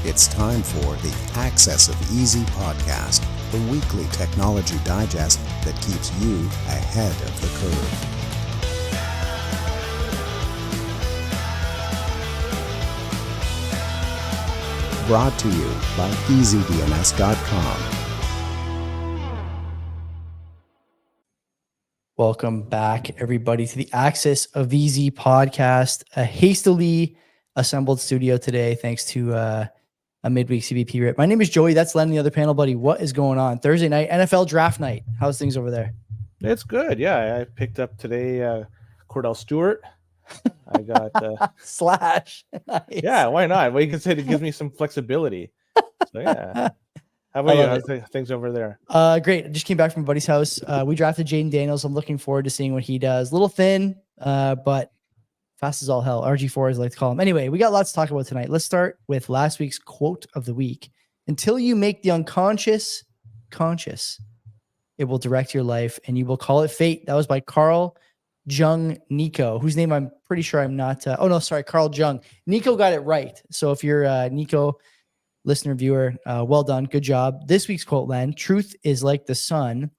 It's time for the Access of Easy podcast, the weekly technology digest that keeps you ahead of the curve. Brought to you by easyDNS.com. Welcome back, everybody, to the Access of Easy podcast, a hastily assembled studio today, thanks to a midweek CBP rip. My name is Joey. That's Len, the other panel buddy. What is going on? Thursday night, NFL draft night. How's things over there? It's good. Yeah, I picked up today Cordell Stewart. I got Slash. Nice. Yeah, why not? Well, you can say it gives me some flexibility. So yeah. How about you? How's things over there? Great. I just came back from a buddy's house. We drafted Jaden Daniels. I'm looking forward to seeing what he does. A little thin, but fast as all hell. RG4, as I like to call him. Anyway, we got lots to talk about tonight. Let's start with last week's quote of the week. Until you make the unconscious conscious, it will direct your life and you will call it fate. That was by Carl Jung Nico, whose name I'm pretty sure I'm not. Carl Jung. Nico got it right. So if you're Nico, listener, viewer, well done. Good job. This week's quote, Len: truth is like the sun.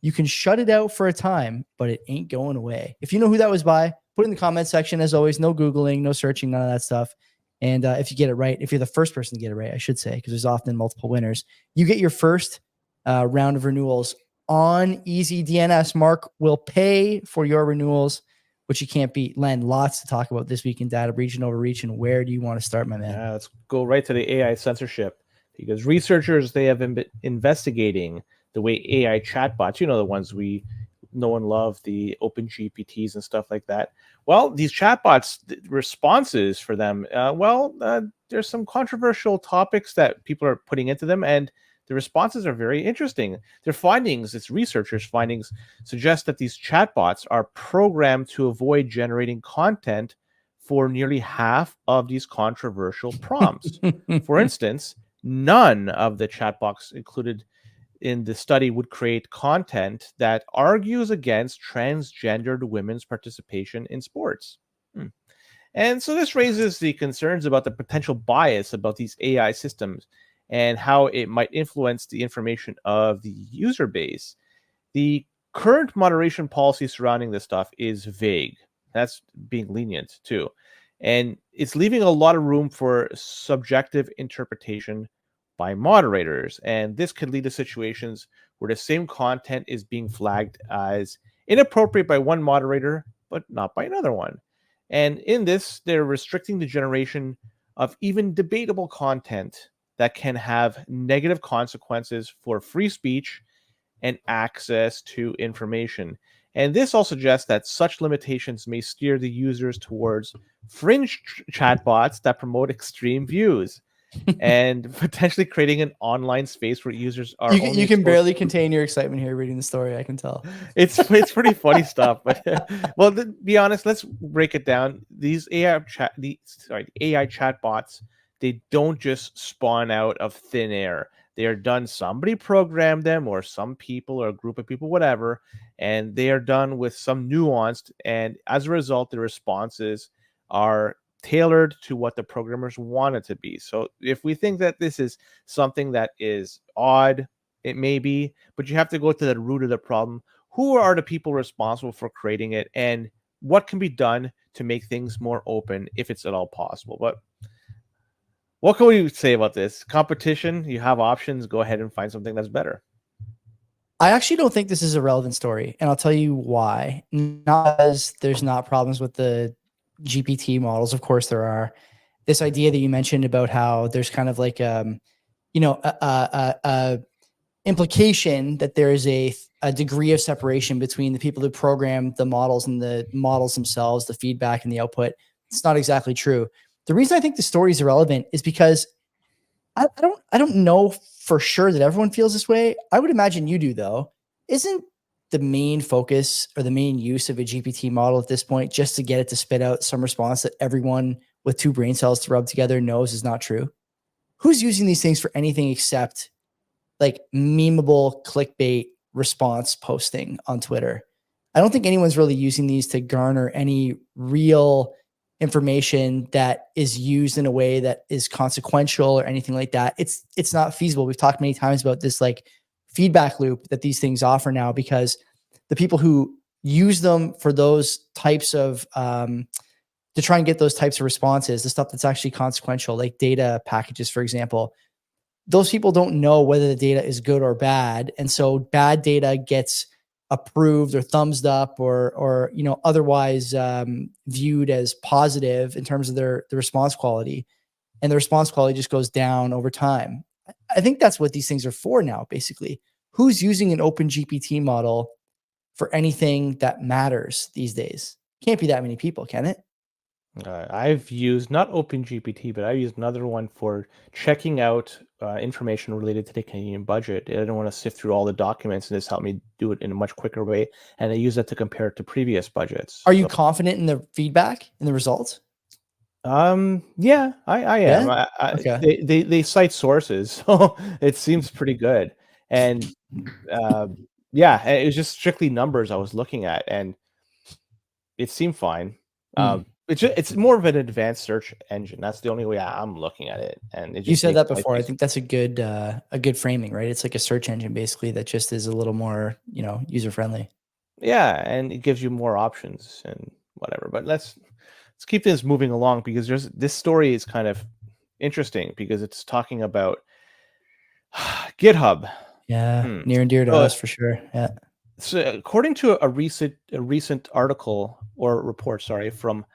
You can shut it out for a time, but it ain't going away. If you know who that was by, put it in the comment section. As always, no Googling, no searching, none of that stuff. And if you get it right, if you're the first person to get it right, I should say, because there's often multiple winners, you get your first round of renewals on easyDNS. Mark will pay for your renewals, which you can't beat. Len, lots to talk about this week in data breach and overreach. And where do you want to start, my man? Yeah, let's go right to the AI censorship, because researchers, they have been investigating the way AI chatbots, the ones we know and love, the open GPTs and stuff like that. Well, these chatbots, the responses for them, there's some controversial topics that people are putting into them, and the responses are very interesting. Their findings, it's researchers' findings, suggest that these chatbots are programmed to avoid generating content for nearly half of these controversial prompts. For instance, none of the chatbots included in the study would create content that argues against transgendered women's participation in sports. And so this raises the concerns about the potential bias about these AI systems and how it might influence the information of the user base. The current moderation policy surrounding this stuff is vague. That's being lenient too. And it's leaving a lot of room for subjective interpretation by moderators. And this could lead to situations where the same content is being flagged as inappropriate by one moderator, but not by another one. And in this, they're restricting the generation of even debatable content that can have negative consequences for free speech and access to information. And this all suggests that such limitations may steer the users towards fringe chatbots that promote extreme views and potentially creating an online space where users are you can barely contain your excitement here reading the story. I can tell. It's pretty funny stuff. But well, to be honest, let's break it down. These AI chatbots, they don't just spawn out of thin air. They are done, somebody programmed them, or some people or a group of people, whatever, and they are done with some nuanced, and as a result, the responses are tailored to what the programmers want it to be. So if we think that this is something that is odd, it may be, but you have to go to the root of the problem. Who are the people responsible for creating it, and what can be done to make things more open if it's at all possible? But what can we say about this? Competition, you have options, go ahead and find something that's better. I actually don't think this is a relevant story, and I'll tell you why. Not because there's not problems with the GPT models. Of course there are. This idea that you mentioned about how there's kind of like implication that there is a degree of separation between the people who program the models and the models themselves, the feedback and the output. It's not exactly true. The reason I think the story is irrelevant is because I don't know for sure that everyone feels this way. I would imagine you do, though. Isn't the main focus or the main use of a GPT model at this point just to get it to spit out some response that everyone with two brain cells to rub together knows is not true? Who's using these things for anything except like memeable clickbait response posting on Twitter? I don't think anyone's really using these to garner any real information that is used in a way that is consequential or anything like that. It's not feasible. We've talked many times about this like feedback loop that these things offer now, because the people who use them for those types of to try and get those types of responses, the stuff that's actually consequential, like data packages, for example, those people don't know whether the data is good or bad. And so bad data gets approved or thumbs up or otherwise viewed as positive in terms of the response quality, and the response quality just goes down over time. I think that's what these things are for now. Basically, who's using an open GPT model for anything that matters these days? Can't be that many people, can it? I've used not OpenGPT, but I've used another one for checking out information related to the Canadian budget. I don't want to sift through all the documents, and this helped me do it in a much quicker way. And I use that to compare it to previous budgets. Are you confident in the feedback and the results? Yeah, I am. Yeah? Okay. They cite sources, so it seems pretty good. And yeah, it was just strictly numbers I was looking at, and it seemed fine. It's more of an advanced search engine. That's the only way I'm looking at it. And it just You said makes that life before. I easier. think that's a good framing, right? It's like a search engine basically that just is a little more, user friendly. Yeah, and it gives you more options and whatever. But let's keep this moving along, because this story is kind of interesting because it's talking about GitHub. Yeah, Hmm. near and dear to So, us for sure. Yeah. so according to a recent article or report, sorry, from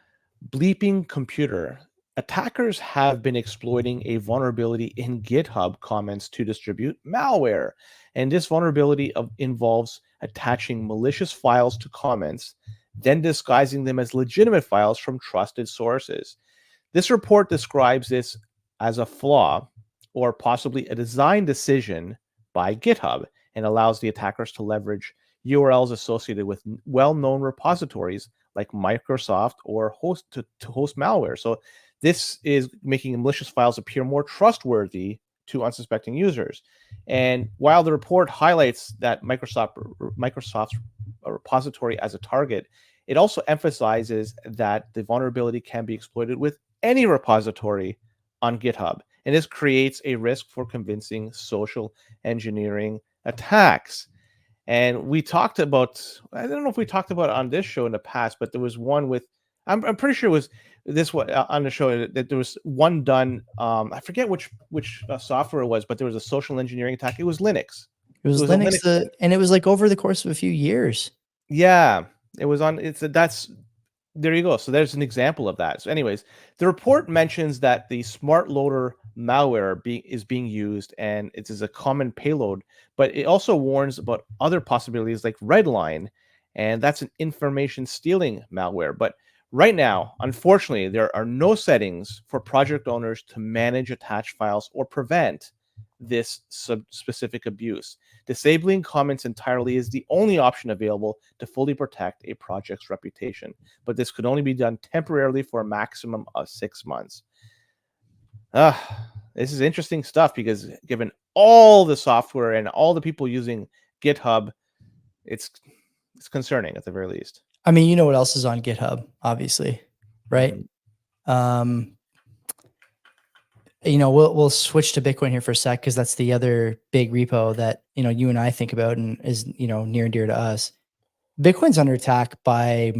Bleeping Computer, attackers have been exploiting a vulnerability in GitHub comments to distribute malware. And this vulnerability involves attaching malicious files to comments, then disguising them as legitimate files from trusted sources. This report describes this as a flaw or possibly a design decision by GitHub, and allows the attackers to leverage URLs associated with well-known repositories like Microsoft or to host malware. So this is making malicious files appear more trustworthy to unsuspecting users. And while the report highlights that Microsoft's repository as a target, it also emphasizes that the vulnerability can be exploited with any repository on GitHub. And this creates a risk for convincing social engineering attacks. And we talked about, I don't know if we talked about it on this show in the past, but there was one with, I'm pretty sure it was this one on the show, that there was one done. I forget which software it was, but there was a social engineering attack. It was Linux. It was It was a Linux, Linux one. and it was like over the course of a few years. Yeah, it was on. There you go. So there's an example of that. So, anyways, the report mentions that the smart loader malware is being used, and it is a common payload. But it also warns about other possibilities like Redline, and that's an information stealing malware. But right now, unfortunately, there are no settings for project owners to manage attached files or prevent this specific abuse. Disabling comments entirely is the only option available to fully protect a project's reputation, but this could only be done temporarily for a maximum of 6 months. This is interesting stuff, because given all the software and all the people using GitHub, it's concerning at the very least. I mean, you know what else is on GitHub, obviously, right? Mm-hmm. We'll switch to Bitcoin here for a sec, because that's the other big repo that you and I think about and is near and dear to us. Bitcoin's under attack by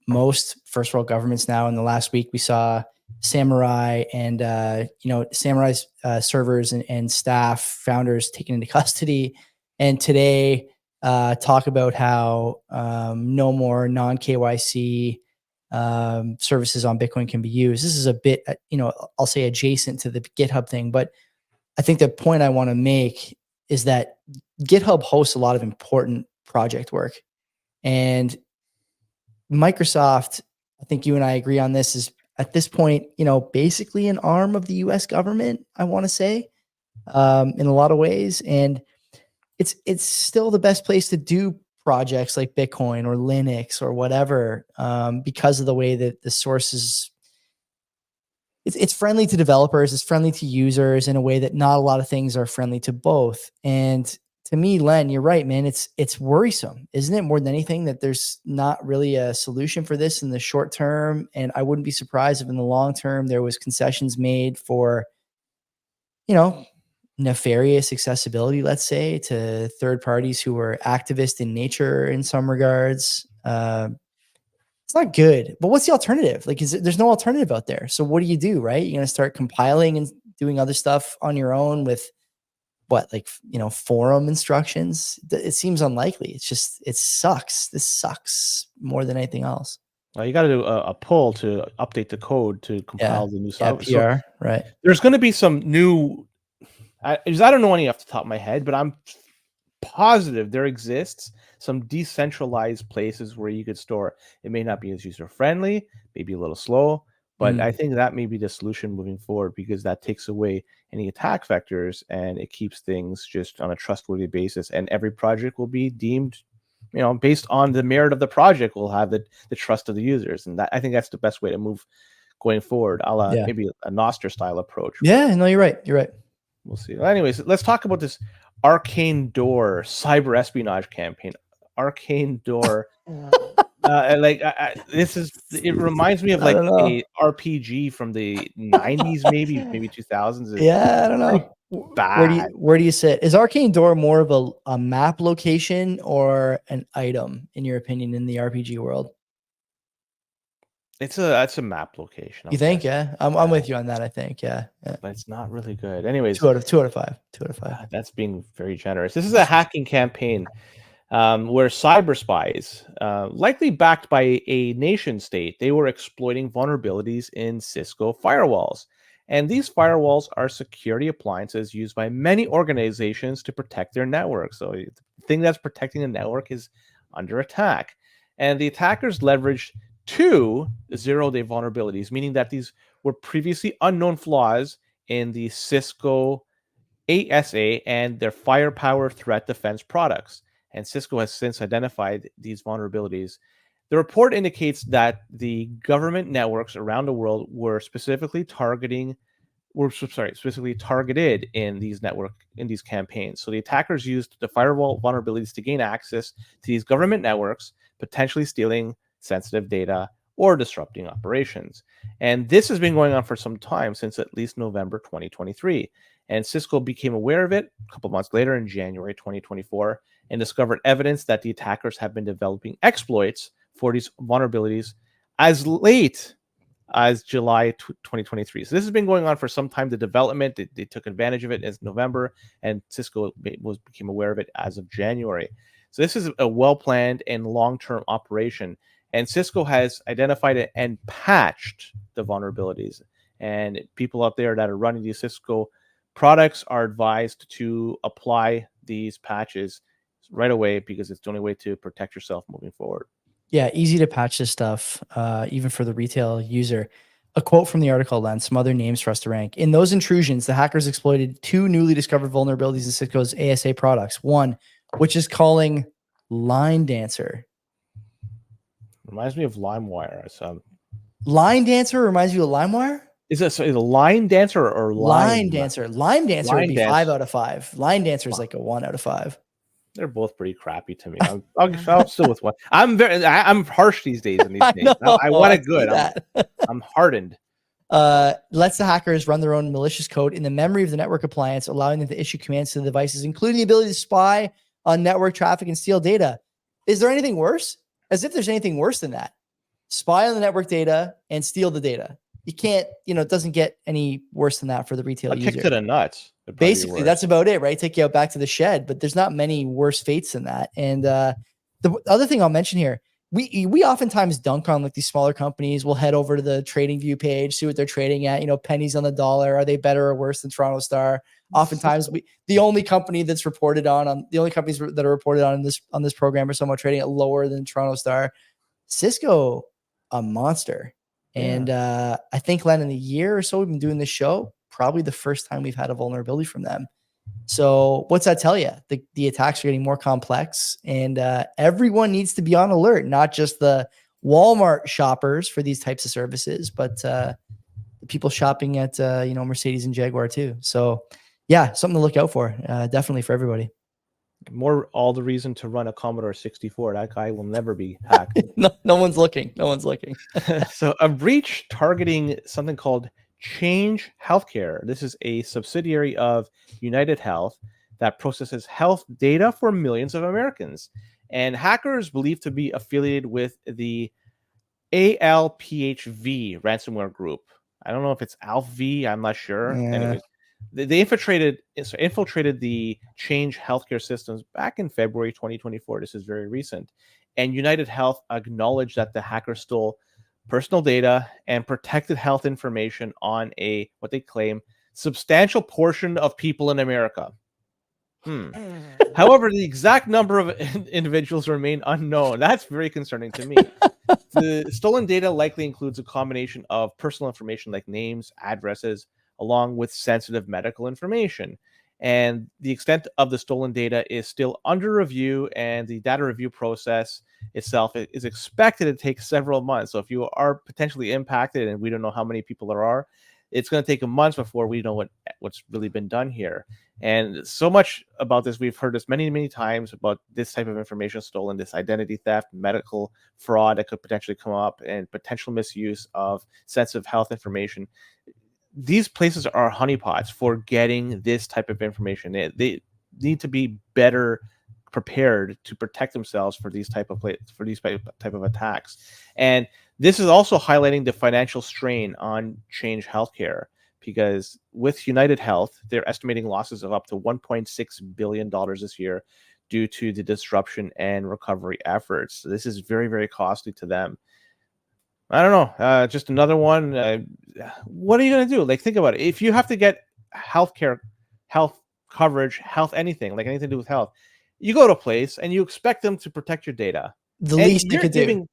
most first world governments now. In the last week, we saw Samurai and Samurai's servers and staff founders taken into custody, and today talk about how no more non-KYC services on Bitcoin can be used. This is a bit, I'll say adjacent to the GitHub thing, but I think the point I want to make is that GitHub hosts a lot of important project work, and Microsoft, I think you and I agree on this, is at this point, basically an arm of the US government, I want to say, in a lot of ways. And it's still the best place to do projects like Bitcoin or Linux or whatever, because of the way that the sources, it's friendly to developers, it's friendly to users in a way that not a lot of things are friendly to both. And to me, Len, you're right, man. It's worrisome, isn't it? More than anything, that there's not really a solution for this in the short term. And I wouldn't be surprised if in the long term there was concessions made for, nefarious accessibility, let's say, to third parties who are activist in nature in some regards. It's not good. But what's the alternative? Like, there's no alternative out there. So what do you do, right? You're going to start compiling and doing other stuff on your own with what, like, forum instructions? It seems unlikely. It's just, it sucks. This sucks more than anything else. Well, you got to do a pull to update the code to compile the new software. PR, so right. There's going to be some new, I don't know any off the top of my head, but I'm positive there exists some decentralized places where you could store. It may not be as user friendly, maybe a little slow, but I think that may be the solution moving forward, because that takes away any attack vectors and it keeps things just on a trustworthy basis. And every project will be deemed, based on the merit of the project, will have the trust of the users. And that, I think that's the best way to move going forward, maybe a Nostr style approach. Yeah, no, you're right. You're right. We'll see. Well, anyways, let's talk about this Arcane Door cyber espionage campaign. Arcane Door. It reminds me of like a RPG from the 90s, maybe 2000s. Yeah, I don't know. Bad. Where do you sit? Is Arcane Door more of a map location or an item, in your opinion, in the RPG world? It's a map location. You think? Yeah, I'm with you on that. I think, yeah. But it's not really good. Anyways, 2 out of 5. 2 out of 5. That's being very generous. This is a hacking campaign where cyber spies, likely backed by a nation state, they were exploiting vulnerabilities in Cisco firewalls. And these firewalls are security appliances used by many organizations to protect their network. So the thing that's protecting the network is under attack. And the attackers leveraged 2 zero-day vulnerabilities, meaning that these were previously unknown flaws in the Cisco ASA and their firepower threat defense products. And Cisco has since identified these vulnerabilities. The report indicates that the government networks around the world were specifically targeted in these campaigns. So the attackers used the firewall vulnerabilities to gain access to these government networks, potentially stealing sensitive data or disrupting operations. And this has been going on for some time, since at least November 2023. And Cisco became aware of it a couple months later in January 2024 and discovered evidence that the attackers have been developing exploits for these vulnerabilities as late as July 2023. So this has been going on for some time. The development, they took advantage of it in November, and Cisco became aware of it as of January. So this is a well-planned and long-term operation. And Cisco has identified it and patched the vulnerabilities. And people out there that are running these Cisco products are advised to apply these patches right away, because it's the only way to protect yourself moving forward. Yeah, easy to patch this stuff, even for the retail user. A quote from the article, Len, some other names for us to rank. In those intrusions, the hackers exploited 2 newly discovered vulnerabilities in Cisco's ASA products. One, which is calling Line Dancer. Reminds me of LimeWire. Line Dancer reminds you of LimeWire? Is it a Line Dancer or Line Dancer? Line Dancer would be Dancer. 5 out of 5. Line Dancer is like a 1 out of 5. They're both pretty crappy to me. I'll still with one. I'm harsh these days in these days. I want it good. I'm hardened. Lets the hackers run their own malicious code in the memory of the network appliance, allowing them to issue commands to the devices, including the ability to spy on network traffic and steal data. Is there anything worse? As if there's anything worse than that. Spy on the network data and steal the data. You can't, it doesn't get any worse than that for the retail user. Kick to the nuts. Basically, that's about it, right? Take you out back to the shed, but there's not many worse fates than that. And the other thing I'll mention here, we oftentimes dunk on like these smaller companies. We'll head over to the trading view page, see what they're trading at, pennies on the dollar. Are they better or worse than Toronto Star? Oftentimes the only company that's reported the only companies that are reported on this program are somewhat trading at lower than Toronto Star. Cisco, a monster. And I think, Len, in the year or so we've been doing this show, probably the first time we've had a vulnerability from them. So what's that tell you? The attacks are getting more complex, and everyone needs to be on alert, not just the Walmart shoppers for these types of services, but the people shopping at Mercedes and Jaguar too. So yeah, something to look out for, definitely for everybody. All the reason to run a Commodore 64. That guy will never be hacked. No one's looking. No one's looking. So a breach targeting something called Change Healthcare. This is a subsidiary of UnitedHealth that processes health data for millions of Americans. And hackers believed to be affiliated with the ALPHV ransomware group. I don't know if it's ALPV. I'm not sure. Yeah. Anyways, they infiltrated the Change Healthcare systems back in February 2024. This is very recent. And UnitedHealth acknowledged that the hackers stole personal data and protected health information on what they claim, substantial portion of people in America. However, the exact number of individuals remain unknown. That's very concerning to me. The stolen data likely includes a combination of personal information like names, addresses, along with sensitive medical information. And the extent of the stolen data is still under review, and the data review process itself is expected to take several months. So if you are potentially impacted, and we don't know how many people there are, it's going to take a month before we know what's really been done here. And so much about this, we've heard this many, many times about this type of information stolen, this identity theft, medical fraud that could potentially come up, and potential misuse of sensitive health information. These places are honeypots for getting this type of information. They need to be better prepared to protect themselves for these type of attacks. And this is also highlighting the financial strain on Change Healthcare, because with UnitedHealth, they're estimating losses of up to $1.6 billion this year due to the disruption and recovery efforts. So this is very, very costly to them. I don't know. Just another one. What are you going to do? Like, think about it. If you have to get healthcare, health coverage, health anything, like anything to do with health, you go to a place and you expect them to protect your data. The least they could do.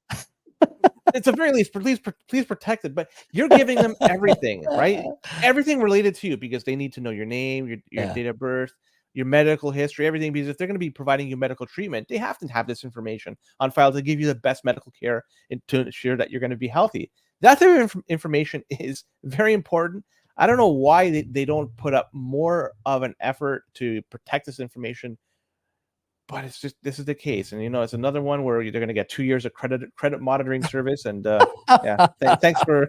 It's a very least, please protect it. But you're giving them everything, right? Everything related to you, because they need to know your name, your date of birth, your medical history, everything. Because if they're going to be providing you medical treatment, they have to have this information on file to give you the best medical care and to ensure that you're going to be healthy. That type of information is very important. I don't know why they don't put up more of an effort to protect this information, but it's just, this is the case. And it's another one where they're going to get 2 years of credit monitoring service. And thanks for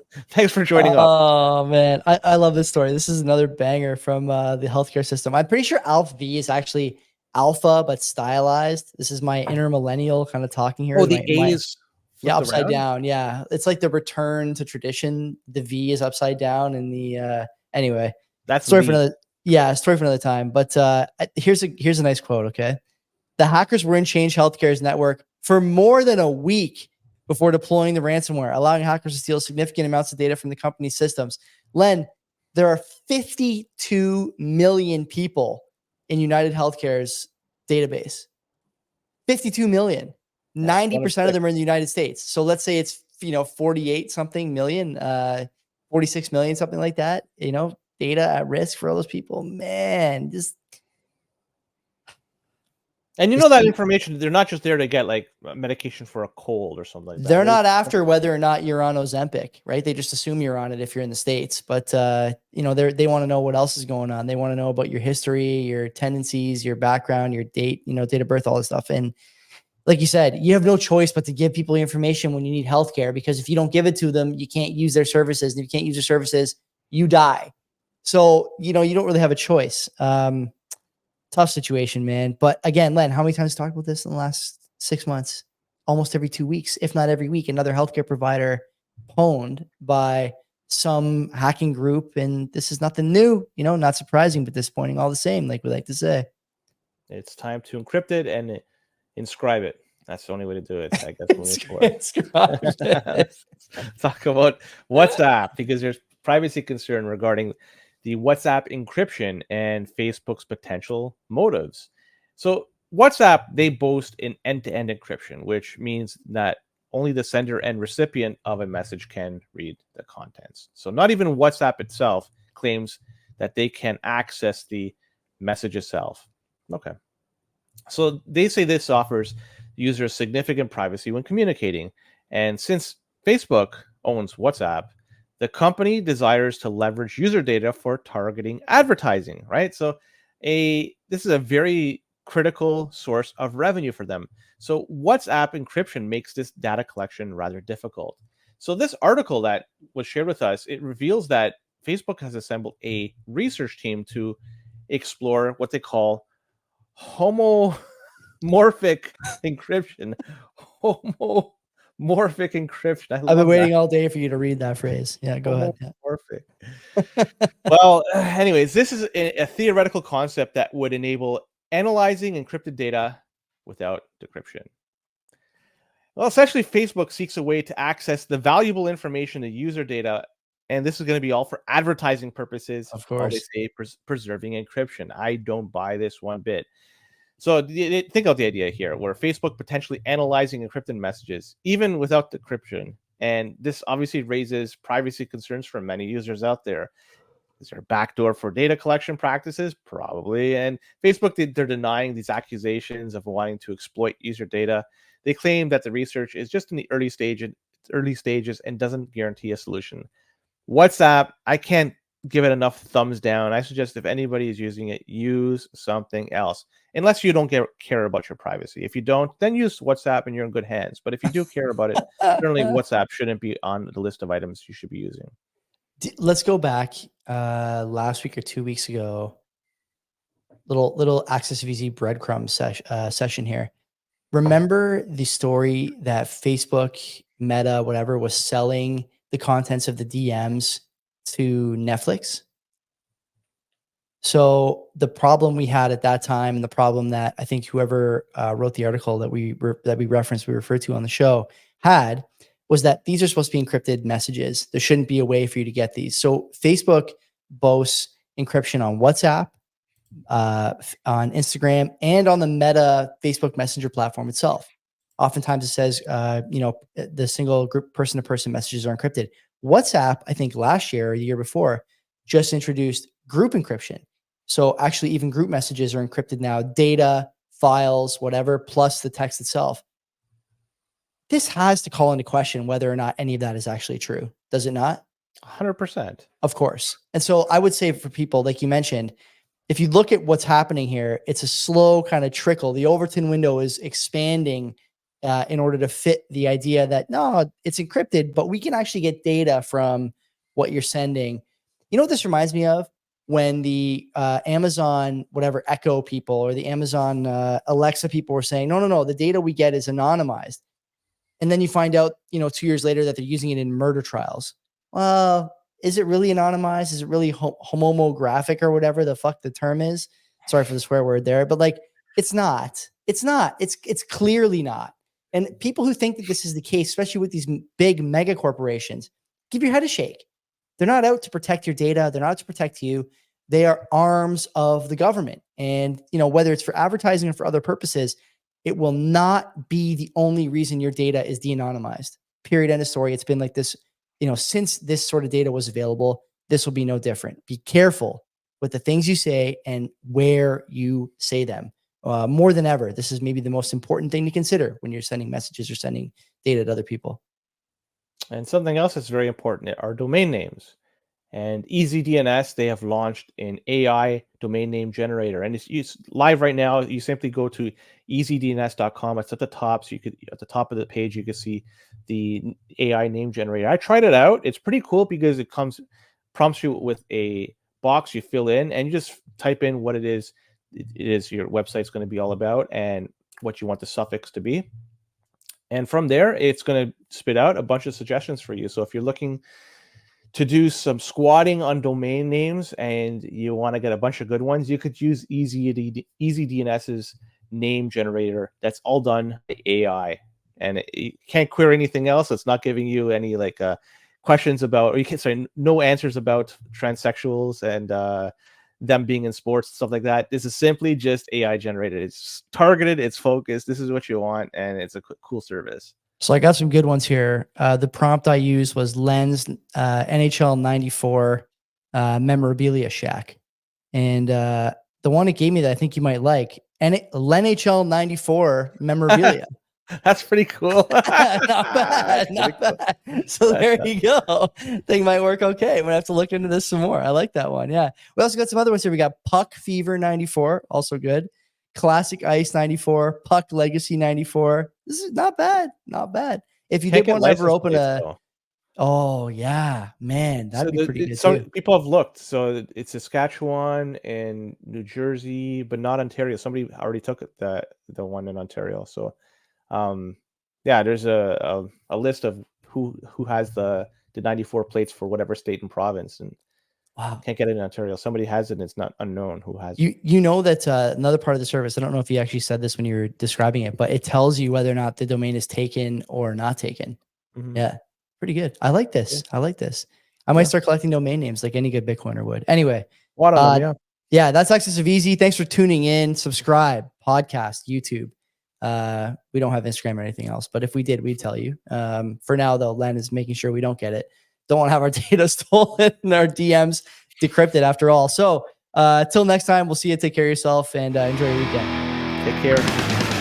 joining up. Oh man, I love this story. This is another banger from the healthcare system. I'm pretty sure ALPV is actually alpha but stylized. This is my inner millennial kind of talking here. Oh, the A is upside down. Yeah, it's like the return to tradition. The V is upside down, and the anyway. That's story for another time. But here's a nice quote. Okay. The hackers were in Change Healthcare's network for more than a week before deploying the ransomware, allowing hackers to steal significant amounts of data from the company's systems. Len, there are 52 million people in UnitedHealthcare's database. 52 million. 90% of them are in the United States. So let's say it's 48 something million, 46 million, something like that. Data at risk for all those people. Man, just. And that information, they're not just there to get like medication for a cold or something like that. They're not after whether or not you're on Ozempic, right? They just assume you're on it if you're in the States. But, they want to know what else is going on. They want to know about your history, your tendencies, your background, your date, date of birth, all this stuff. And like you said, you have no choice but to give people information when you need healthcare, because if you don't give it to them, you can't use their services. And if you can't use their services, you die. So, you don't really have a choice. Tough situation, man. But again, Len, how many times talked about this in the last 6 months? Almost every 2 weeks, if not every week, another healthcare provider pwned by some hacking group. And this is nothing new, not surprising, but disappointing all the same, like we like to say. It's time to encrypt it and inscribe it. That's the only way to do it, I guess. Let's talk about WhatsApp, because there's privacy concern regarding the WhatsApp encryption and Facebook's potential motives. So WhatsApp, they boast an end-to-end encryption, which means that only the sender and recipient of a message can read the contents. So not even WhatsApp itself claims that they can access the message itself. Okay. So they say this offers users significant privacy when communicating. And since Facebook owns WhatsApp, the company desires to leverage user data for targeting advertising, right? So this is a very critical source of revenue for them. So WhatsApp encryption makes this data collection rather difficult. So this article that was shared with us, it reveals that Facebook has assembled a research team to explore what they call homomorphic encryption. Homomorphic encryption. I've been waiting all day for you to read that phrase. Yeah, go ahead. Homomorphic. Well, anyways, this is a theoretical concept that would enable analyzing encrypted data without decryption. Well, essentially, Facebook seeks a way to access the valuable information, the user data, and this is going to be all for advertising purposes. Of While they course. say preserving encryption. I don't buy this one bit. So think of the idea here, where Facebook potentially analyzing encrypted messages, even without decryption. And this obviously raises privacy concerns for many users out there. Is there a backdoor for data collection practices? Probably. And Facebook, they're denying these accusations of wanting to exploit user data. They claim that the research is just in the early stages and doesn't guarantee a solution. WhatsApp, I can't give it enough thumbs down. I suggest if anybody is using it, use something else. Unless you don't care about your privacy. If you don't, then use WhatsApp and you're in good hands. But if you do care about it, certainly WhatsApp shouldn't be on the list of items you should be using. Let's go back last week or 2 weeks ago. Little Access of Easy breadcrumb session here. Remember the story that Facebook, Meta, whatever, was selling the contents of the DMs to Netflix? So the problem we had at that time, and the problem that I think whoever wrote the article that we referred to on the show had, was that these are supposed to be encrypted messages. There shouldn't be a way for you to get these. So Facebook boasts encryption on WhatsApp, on Instagram, and on the Meta Facebook Messenger platform itself. Oftentimes it says, the single group person-to-person messages are encrypted. WhatsApp, I think last year or the year before, just introduced group encryption. So actually even group messages are encrypted now, data, files, whatever, plus the text itself. This has to call into question whether or not any of that is actually true. Does it not? 100%. Of course. And so I would say for people, like you mentioned, if you look at what's happening here, it's a slow kind of trickle. The Overton window is expanding in order to fit the idea that, no, it's encrypted, but we can actually get data from what you're sending. You know what this reminds me of? When the Amazon, whatever, Echo people or the Amazon Alexa people were saying, no, the data we get is anonymized. And then you find out, 2 years later that they're using it in murder trials. Well, is it really anonymized? Is it really homomographic or whatever the fuck the term is? Sorry for the swear word there, but like, it's not. It's clearly not. And people who think that this is the case, especially with these big mega corporations, give your head a shake. They're not out to protect your data. They're not out to protect you. They are arms of the government. And, whether it's for advertising or for other purposes, it will not be the only reason your data is de-anonymized. Period. End of story. It's been like this, since this sort of data was available. This will be no different. Be careful with the things you say and where you say them. More than ever, this is maybe the most important thing to consider when you're sending messages or sending data to other people. And something else that's very important are domain names. And easyDNS, they have launched an AI domain name generator. And it's live right now. You simply go to easydns.com. It's at the top. So at the top of the page, you can see the AI name generator. I tried it out. It's pretty cool because it prompts you with a box you fill in, and you just type in what it is your website's going to be all about and what you want the suffix to be. And from there, it's going to spit out a bunch of suggestions for you. So if you're looking to do some squatting on domain names and you want to get a bunch of good ones, you could use easyDNS's name generator. That's all done by AI. And you can't query anything else. It's not giving you any questions about, or you can say no answers about transsexuals and them being in sports, stuff like that. This is simply just AI generated. It's targeted, it's focused. This is what you want, and it's a cool service. So I got some good ones here. The prompt I used was Len's NHL 94 memorabilia shack. And the one it gave me that I think you might like, and NHL 94 memorabilia. That's pretty cool. Not bad. Not bad. So there you go. Thing might work okay. I'm gonna have to look into this some more. I like that one. Yeah. We also got some other ones here. We got Puck Fever 94, also good. Classic Ice 94, Puck Legacy 94. This is not bad. Not bad. If you Can't did get want to ever license open plates, a, though. oh yeah, man, that'd be pretty good So too. people have looked. So it's Saskatchewan and New Jersey, but not Ontario. Somebody already took the one in Ontario. So, yeah, there's a list of who has the 94 plates for whatever state and province, and Wow. can't get it in Ontario. Somebody has it, and it's not unknown who has it. You know that another part of the service, I don't know if you actually said this when you were describing it, but it tells you whether or not the domain is taken or not taken. Mhm. Yeah, pretty good. I like this. Yeah. I like this. I might Yeah. start collecting domain names like any good Bitcoiner would. Anyway, A lot of them, yeah. yeah, that's Access of Easy. Thanks for tuning in. Subscribe, podcast, YouTube. We don't have Instagram or anything else, but if we did, we'd tell you. For now, though, Len is making sure we don't get it. Don't want to have our data stolen and our DMs decrypted after all. So till next time, we'll see you. Take care of yourself and enjoy your weekend. Take care.